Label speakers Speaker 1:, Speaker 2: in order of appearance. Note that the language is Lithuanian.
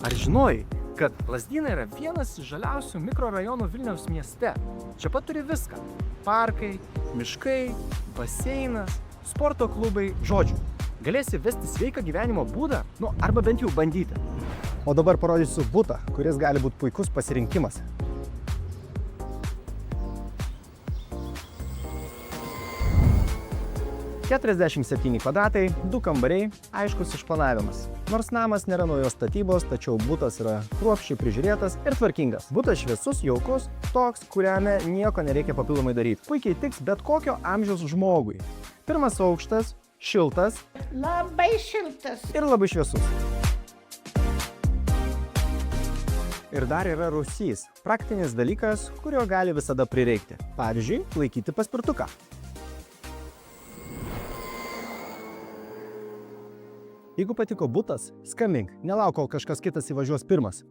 Speaker 1: Ar žinojai, kad Lazdynai yra vienas iš žaliausių mikrorajonų Vilniaus mieste? Čia pat turi viską. Parkai, miškai, baseinas, sporto klubai, žodžiu. Galėsi vesti sveiką gyvenimo būdą, arba bent jau bandyti.
Speaker 2: O dabar parodysiu butą, kuris gali būti puikus pasirinkimas. ...47 kvadratai, 2 kambariai, aiškus išplanavimas. Nors namas nėra naujos statybos, tačiau butas yra kruopščiai prižiūrėtas ir tvarkingas. Butas šviesus, jaukus, toks, kuriame nieko nereikia papildomai daryti. Puikiai tiks bet kokio amžiaus žmogui. Pirmas aukštas, šiltas.
Speaker 3: Labai šiltas.
Speaker 2: Ir labai šviesus. Ir dar yra rūsys. Praktinis dalykas, kurio gali visada prireikti. Pavyzdžiui, laikyti paspirtuką. Jeigu patiko butas, skambink, nelauk, kol kažkas kitas įvažiuos pirmas.